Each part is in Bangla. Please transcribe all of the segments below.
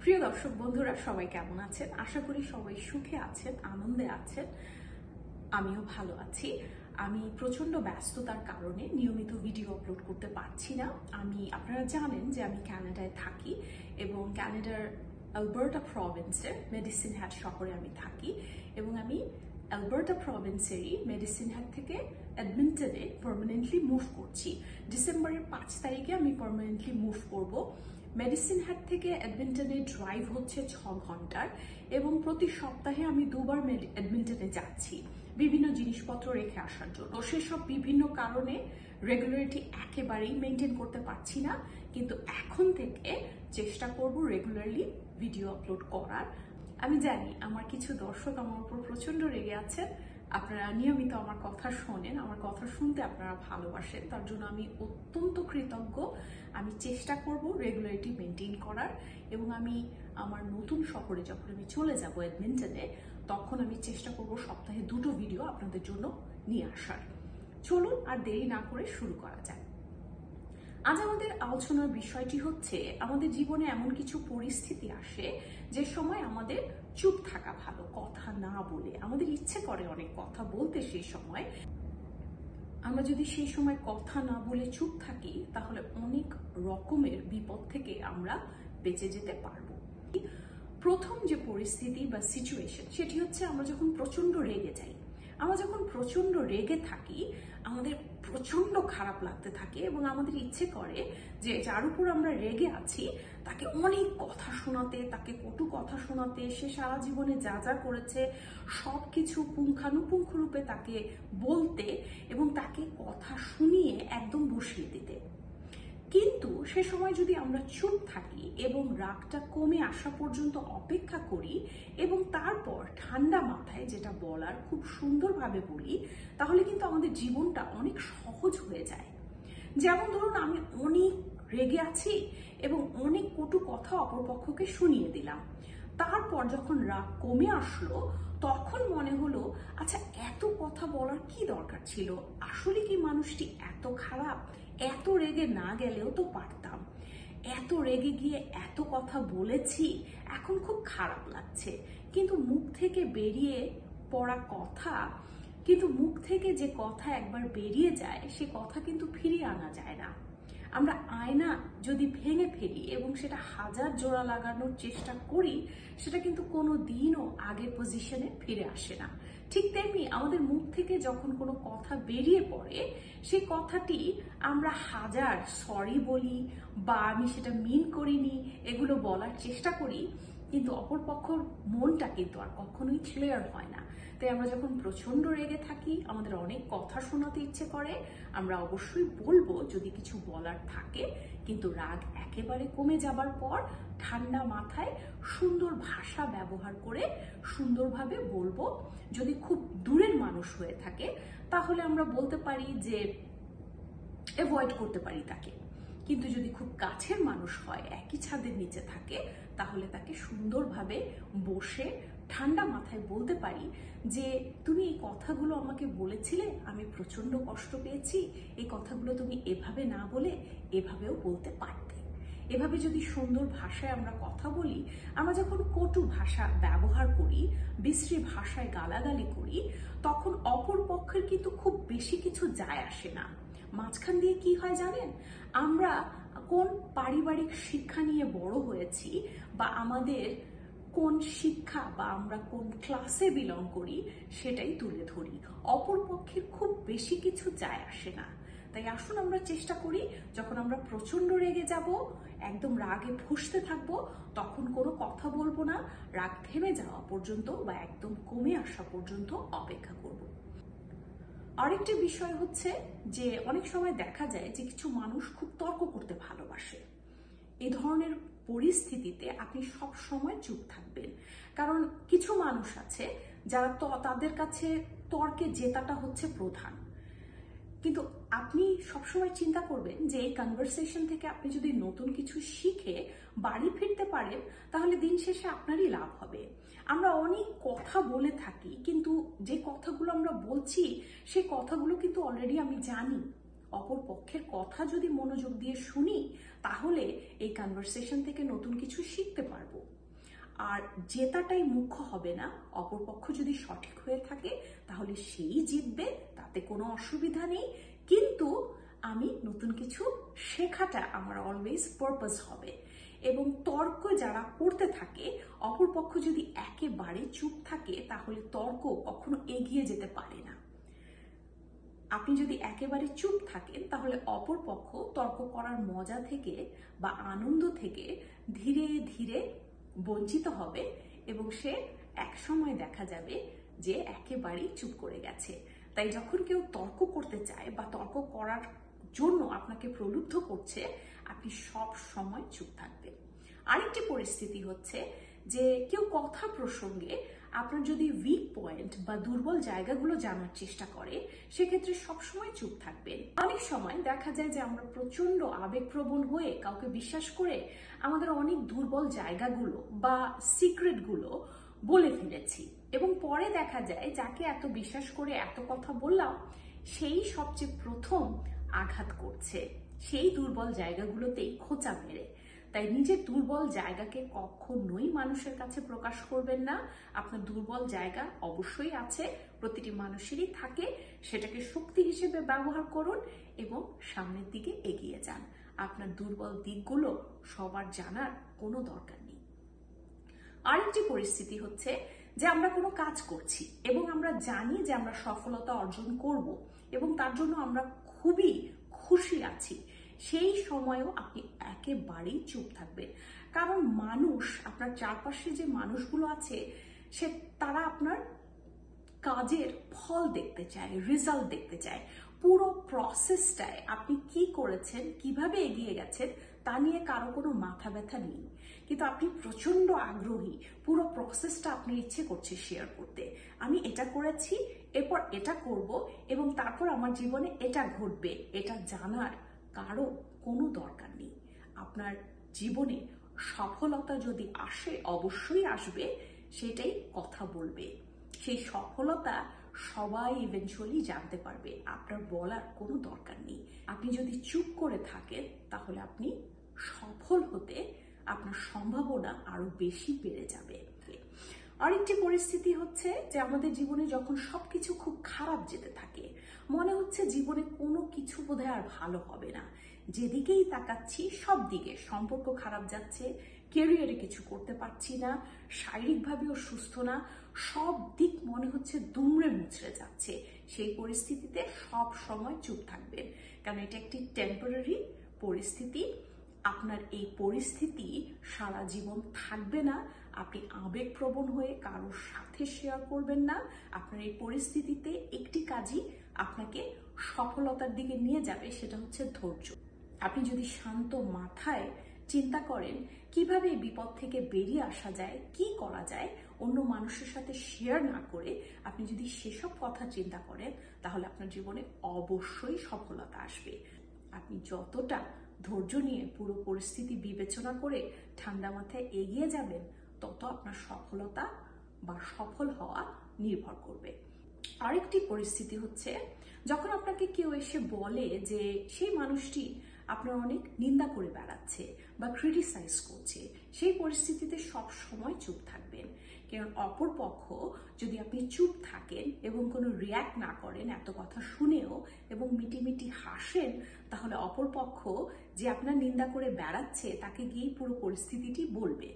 প্রিয় দর্শক বন্ধুরা, সবাই কেমন আছেন? আশা করি সবাই সুখে আছেন, আনন্দে আছেন। আমিও ভালো আছি। আমি প্রচন্ড ব্যস্ততার কারণে নিয়মিত ভিডিও আপলোড করতে পারছি না। আপনারা জানেন যে আমি কানাডায় থাকি এবং কানাডার অ্যালবার্টা প্রভিন্সের মেডিসিন হ্যাট শহরে আমি থাকি এবং আমি অ্যালবার্টা প্রভিন্সেরই মেডিসিন হ্যাট থেকে এডমিন্টনে পার্মানেন্টলি মুভ করছি। ডিসেম্বরের 5 তারিখে আমি পার্মানেন্টলি মুভ করব। মেডিসিন হ্যাট থেকে এডমিন্টনে ড্রাইভ হচ্ছে 6 ঘন্টার এবং প্রতি সপ্তাহে আমি 2বার এডমিন্টনে যাচ্ছি বিভিন্ন জিনিসপত্র রেখে আসার জন্য। সেসব বিভিন্ন কারণে রেগুলারিটি একেবারেই মেনটেন করতে পারছি না, কিন্তু এখন থেকে চেষ্টা করব রেগুলারলি ভিডিও আপলোড করার। আমি জানি আমার কিছু দর্শক আমার উপর প্রচন্ড রেগে আছেন। আপনারা নিয়মিত আমার কথা শোনেন, আমার কথা শুনতে আপনারা ভালোবাসেন, তার জন্য আমি অত্যন্ত কৃতজ্ঞ। আমি চেষ্টা করব রেগুলারিটি মেনটেন করার এবং আমি আমার নতুন শহরে যখন আমি চলে যাব এডমিন্টনে, তখন আমি চেষ্টা করব সপ্তাহে 2টো ভিডিও আপনাদের জন্য নিয়ে আসার। চলুন আর দেরি না করে শুরু করা যায়। আজ আমাদের আলোচনার বিষয়টি হচ্ছে, আমাদের জীবনে এমন কিছু পরিস্থিতি আসে যে সময় আমাদের চুপ থাকা ভালো, কথা না বলে। আমাদের ইচ্ছে করে অনেক কথা বলতে, সেই সময় আমরা যদি সেই সময় কথা না বলে চুপ থাকি তাহলে অনেক রকমের বিপদ থেকে আমরা বেঁচে যেতে পারবো। প্রথম যে পরিস্থিতি বা সিচুয়েশন, সেটি হচ্ছে আমরা যখন প্রচন্ড রেগে যাই। আমরা যখন প্রচন্ড রেগে থাকি আমাদের প্রচন্ড খারাপ লাগতে থাকে এবং আমাদের ইচ্ছে করে যে যার উপর আমরা রেগে আছি তাকে অনেক কথা শোনাতে, তাকে কটু কথা শোনাতে, সে সারা জীবনে যা যা করেছে সবকিছু পুঙ্খানুপুঙ্খ রূপে তাকে বলতে এবং তাকে কথা শুনিয়ে একদম বসিয়ে দিতে। কিন্তু সে সময় যদি আমরা চুপ থাকি এবং রাগটা কমে আসা পর্যন্ত অপেক্ষা করি এবং তারপর ঠান্ডা মাথায় যেটা বলার খুব সুন্দরভাবে বলি, তাহলে কিন্তু আমাদের জীবনটা অনেক সহজ হয়ে যায়। যেমন ধরুন, আমি অনেক রেগে আছি এবং অনেক কটু কথা অপরপক্ষকে শুনিয়ে দিলাম। তারপর যখন রাগ কমে আসলো তখন মনে হলো, আচ্ছা এত কথা বলার কি দরকার ছিল? আসলে কি মানুষটি এত খারাপ? এত রেগে না গেলেও তো পারতাম। এত রেগে গিয়ে এত কথা বলেছি, এখন খুব খারাপ লাগছে। কিন্তু মুখ থেকে বেরিয়ে পড়া কথা, কিন্তু মুখ থেকে যে কথা একবার বেরিয়ে যায় সে কথা কিন্তু ফিরিয়ে আনা যায় না। আমরা আয়না যদি ভেঙে ফেলি এবং সেটা 1000 জোড়া লাগানোর চেষ্টা করি, সেটা কিন্তু কোনো দিনও আগের পজিশনে ফিরে আসে না। ঠিক তেমনি আমাদের মুখ থেকে যখন কোনো কথা বেরিয়ে পড়ে, সেই কথাটি আমরা 1000 সরি বলি বা আমি সেটা মিন করিনি এগুলো বলার চেষ্টা করি, কিন্তু অপরপক্ষর মনটা কিন্তু আর কখনোই ক্লিয়ার হয় না। তাই আমরা যখন প্রচন্ড রেগে থাকি, আমাদের অনেক কথা শোনাতে ইচ্ছে করে, আমরা অবশ্যই বলবো যদি কিছু বলার থাকে, কিন্তু রাগ একেবারে কমে যাবার পর ঠান্ডা মাথায় সুন্দর ভাষা ব্যবহার করে সুন্দরভাবে বলবো। যদি খুব দূরের মানুষ হয়ে থাকে তাহলে আমরা বলতে পারি যে অ্যাভয়েড করতে পারি তাকে, কিন্তু যদি খুব কাছের মানুষ হয়, একই ছাদের নিচে থাকে, তাহলে তাকে সুন্দরভাবে বসে ঠান্ডা মাথায় বলতে পারি যে তুমি এই কথাগুলো আমাকে বলেছিলে, আমি প্রচন্ড কষ্ট পেয়েছি, এই কথাগুলো তুমি এভাবে না বলে এভাবেও বলতে পারতে। এভাবে যদি সুন্দর ভাষায় আমরা কথা বলি, আমরা যখন কটু ভাষা ব্যবহার করি, বিশ্রী ভাষায় গালাগালি করি, তখন অপর পক্ষের কিন্তু খুব বেশি কিছু যায় আসে না। মাঝখান দিয়ে কি হয় জানেন? আমরা কোন পারিবারিক শিক্ষা নিয়ে বড় হয়েছি বা আমাদের কোন শিক্ষা বা আমরা কোন ক্লাসে বিলং করি সেটাই তুলে ধরি। অপর পক্ষের খুব বেশি কিছু যায় আসে না। তাই আসুন আমরা চেষ্টা করি, যখন আমরা প্রচন্ড রেগে যাব, একদম রাগে ফুঁসতে থাকবো, তখন কোনো কথা বলবো না। রাগ থেমে যাওয়া পর্যন্ত বা একদম কমে আসা পর্যন্ত অপেক্ষা করব। আরেকটি বিষয় হচ্ছে যে অনেক সময় দেখা যায় যে কিছু মানুষ খুব তর্ক করতে ভালোবাসে। এই ধরনের পরিস্থিতিতে আপনি সব সময় চুপ থাকবেন, কারণ কিছু মানুষ আছে যারা তাদের কাছে তর্কে জেতাটা হচ্ছে প্রধান। কিন্তু আপনি সবসময় চিন্তা করবেন যে এই কনভারসেশন থেকে আপনি যদি নতুন কিছু শিখে বাড়ি ফিরতে পারেন, তাহলে দিন শেষে আপনারই লাভ হবে। আমরা অনেক কথা বলে থাকি, কিন্তু যে কথাগুলো আমরা বলছি সেই কথাগুলো কিন্তু অলরেডি আমি জানি, অপর পক্ষের কথা যদি মনোযোগ দিয়ে শুনি, তাহলে এই কনভারসেশন থেকে নতুন কিছু শিখতে পারবো। আর জেতাটাই মুখ্য হবে না, অপরপক্ষ যদি সঠিক হয়ে থাকে তাহলে সেই জিতবে, তাতে কোনো অসুবিধা নেই। কিন্তু আমি নতুন কিছু শেখাটা আমার অলওয়েজ পারপাস হবে। এবং তর্ক যারা করতে থাকে, অপরপক্ষ যদি একেবারে চুপ থাকে তাহলে তর্ক কখনো এগিয়ে যেতে পারে না। আপনি যদি একেবারে চুপ থাকেন তাহলে অপরপক্ষ তর্ক করার মজা থেকে বা আনন্দ থেকে ধীরে ধীরে বঞ্চিত হবে এবং সে একসময় দেখা যাবে যে একেবারেই চুপ করে গেছে। তাই যখন কেউ তর্ক করতে চায় বা তর্ক করার জন্য আপনাকে প্রলুব্ধ করছে, আপনি সব সময় চুপ থাকবেন। আরেকটি পরিস্থিতি হচ্ছে যে কেউ কথা প্রসঙ্গে আপনার যদি উইক পয়েন্ট বা দুর্বল জায়গাগুলো জানার চেষ্টা করে, সেক্ষেত্রে সবসময় চুপ থাকবেন। অনেক সময় দেখা যায় যে আমরা প্রচন্ড আবেগপ্রবণ হয়ে কাউকে বিশ্বাস করে আমাদের অনেক দুর্বল জায়গাগুলো বা সিক্রেটগুলো বলে ফেলেছি, এবং পরে দেখা যায় যাকে এত বিশ্বাস করে এত কথা বললাম সেই সবচেয়ে প্রথম আঘাত করছে, সেই দুর্বল জায়গাগুলোতেই খোঁচা মেরে। তাই নিজের দুর্বল জায়গাকে কখনোই মানুষের কাছে প্রকাশ করবেন না। আপনার দুর্বল জায়গা অবশ্যই আছে, প্রতিটি মানুষেরই থাকে, সেটাকে শক্তি হিসেবে ব্যবহার করুন এবং সামনের দিকে এগিয়ে যান। আপনার দুর্বল দিকগুলো সবার জানার কোনো দরকার নেই। আরেকটি পরিস্থিতি হচ্ছে যে আমরা কোনো কাজ করছি এবং আমরা জানি যে আমরা সফলতা অর্জন করব এবং তার জন্য আমরা খুবই খুশি আছি, সেই সময়েও আপনি একেবারেই চুপ থাকবেন। কারণ মানুষ, আপনার চারপাশে যে মানুষগুলো আছে তারা আপনার কাজের ফল দেখতে চায়, রেজাল্ট দেখতে চায়। পুরো প্রসেসটায় আপনি কি করেছেন, কিভাবে এগিয়ে গেছেন তা নিয়ে কারো কোনো মাথা ব্যথা নেই, কিন্তু আপনি প্রচন্ড আগ্রহী, পুরো প্রসেসটা আপনার ইচ্ছে করছে শেয়ার করতে। আমি এটা করেছি, এরপর এটা করব এবং তারপর আমার জীবনে এটা ঘটবে, এটা জানার কারো কোনো দরকার নেই। আপনার জীবনে সফলতা যদি আসে, অবশ্যই আসবে, সেটাই কথা বলবে। সেই সফলতা সবাই ইভেনচুয়ালি জানতে পারবে, আপনার বলার কোনো দরকার নেই। আপনি যদি চুপ করে থাকেন তাহলে আপনি সফল হতে আপনার সম্ভাবনা আরো বেশি বেড়ে যাবে। আরেকটি পরিস্থিতি হচ্ছে যে আমাদের জীবনে যখন সবকিছু খুব খারাপ যেতে থাকে, মনে হচ্ছে জীবনে কোনো কিছু বোধহয় আর ভালো হবে না, যেদিকেই তাকাচ্ছি সব দিকে সম্পর্ক খারাপ যাচ্ছে, ক্যারিয়ারে কিছু করতে পারছি না, শারীরিকভাবেও সুস্থ না, সব দিক মনে হচ্ছে দুমড়ে মুচড়ে যাচ্ছে। সেই পরিস্থিতিতে সব সময় চুপ থাকবেন, কারণ এটা একটি টেম্পোরারি পরিস্থিতি। আপনার এই পরিস্থিতি সারা জীবন থাকবে না। আপনি আবেগপ্রবণ হয়ে কারোর সাথে শেয়ার করবেন না। আপনার এই পরিস্থিতিতে একটি কাজই আপনাকে সফলতার দিকে নিয়ে যাবে, সেটা হচ্ছে ধৈর্য। আপনি যদি শান্ত মাথায় চিন্তা করেন কিভাবে এই বিপদ থেকে বেরিয়ে আসা যায়, কি করা যায়, অন্য মানুষের সাথে শেয়ার না করে আপনি যদি সেসব কথা চিন্তা করেন, তাহলে আপনার জীবনে অবশ্যই সফলতা আসবে। আপনি যতটা ধৈর্য নিয়ে পুরো পরিস্থিতি বিবেচনা করে ঠান্ডা মাথায় এগিয়ে যাবেন, তত আপনার সফলতা বা সফল হওয়া নির্ভর করবে। আরেকটি পরিস্থিতি হচ্ছে যখন আপনাকে কেউ এসে বলে যে সেই মানুষটি আপনার অনেক নিন্দা করে বেড়াচ্ছে বা ক্রিটিসাইজ করছে, সেই পরিস্থিতিতে সব সময় চুপ থাকবেন। কারণ অপর পক্ষ যদি আপনি চুপ থাকেন এবং কোনো রিয়্যাক্ট না করেন এত কথা শুনেও এবং মিটিমিটি হাসেন, তাহলে অপর পক্ষ যে আপনার নিন্দা করে বেড়াচ্ছে তাকে গিয়ে পুরো পরিস্থিতিটি বলবে।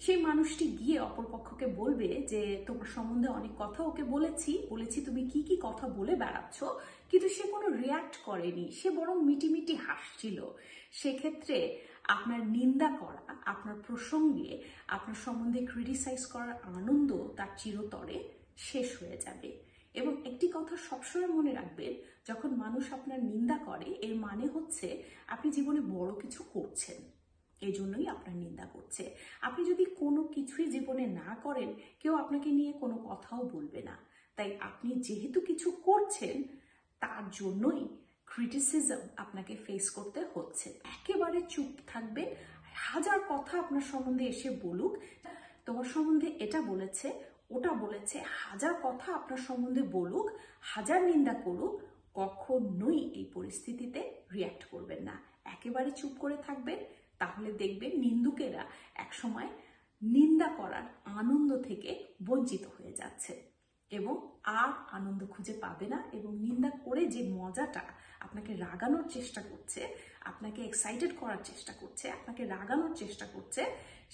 সেই মানুষটি গিয়ে অপরপক্ষকে বলবে যে তোমার সম্বন্ধে অনেক কথা ওকে বলেছি তুমি কি কি কথা বলে বেড়াচ্ছ, কিন্তু সে কোনো রিয়্যাক্ট করেনি, সে বরং মিটিমিটি হাসছিল। সেক্ষেত্রে আপনার নিন্দা করা, আপনার প্রসঙ্গে আপনার সম্বন্ধে ক্রিটিসাইজ করার আনন্দ তার চিরতরে শেষ হয়ে যাবে। এবং একটি কথা সবসময় মনে রাখবেন, যখন মানুষ আপনার নিন্দা করে এর মানে হচ্ছে আপনি জীবনে বড় কিছু করছেন, এই জন্যই আপনার নিন্দা করছে। আপনি যদি কোনো কিছুই জীবনে না করেন, কেউ আপনাকে নিয়ে কোনো কথাও বলবে না। তাই আপনি যেহেতু কিছু করছেন তার জন্যই ক্রিটিসিজম আপনাকে ফেস করতে হচ্ছে। একেবারে চুপ থাকবেন, হাজার কথা আপনার সম্বন্ধে এসে বলুক, তোমার সম্বন্ধে এটা বলেছে ওটা বলেছে, হাজার কথা আপনার সম্বন্ধে বলুক, হাজার নিন্দা করুক, কখনোই এই পরিস্থিতিতে রিয়্যাক্ট করবেন না, একেবারে চুপ করে থাকবেন। তাহলে দেখবেন নিন্দুকেরা একসময় নিন্দা করার আনন্দ থেকে বঞ্চিত হয়ে যাচ্ছে এবং আর আনন্দ খুঁজে পাবে না, এবং নিন্দা করে যে মজাটা আপনাকে রাগানোর চেষ্টা করছে, আপনাকে এক্সাইটেড করার চেষ্টা করছে, আপনাকে রাগানোর চেষ্টা করছে,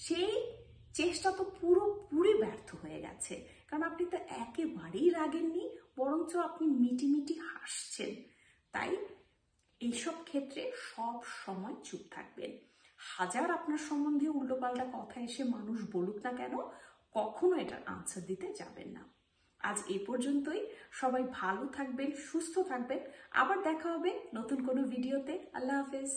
সেই চেষ্টা তো পুরোপুরি ব্যর্থ হয়ে গেছে। কারণ আপনি তো একেবারেই রাগেননি, বরঞ্চ আপনি মিটিমিটি হাসছেন। তাই এইসব ক্ষেত্রে সব সময় চুপ থাকবেন। হাজার আপনার সম্বন্ধে উল্টোপাল্টা কথা এসে মানুষ বলুক না কেন, কখনো এটার আনসার দিতে যাবেন না। আজ এই পর্যন্তই। সবাই ভালো থাকবেন, সুস্থ থাকবেন। আবার দেখা হবে নতুন কোনো ভিডিওতে। আল্লাহ হাফেজ।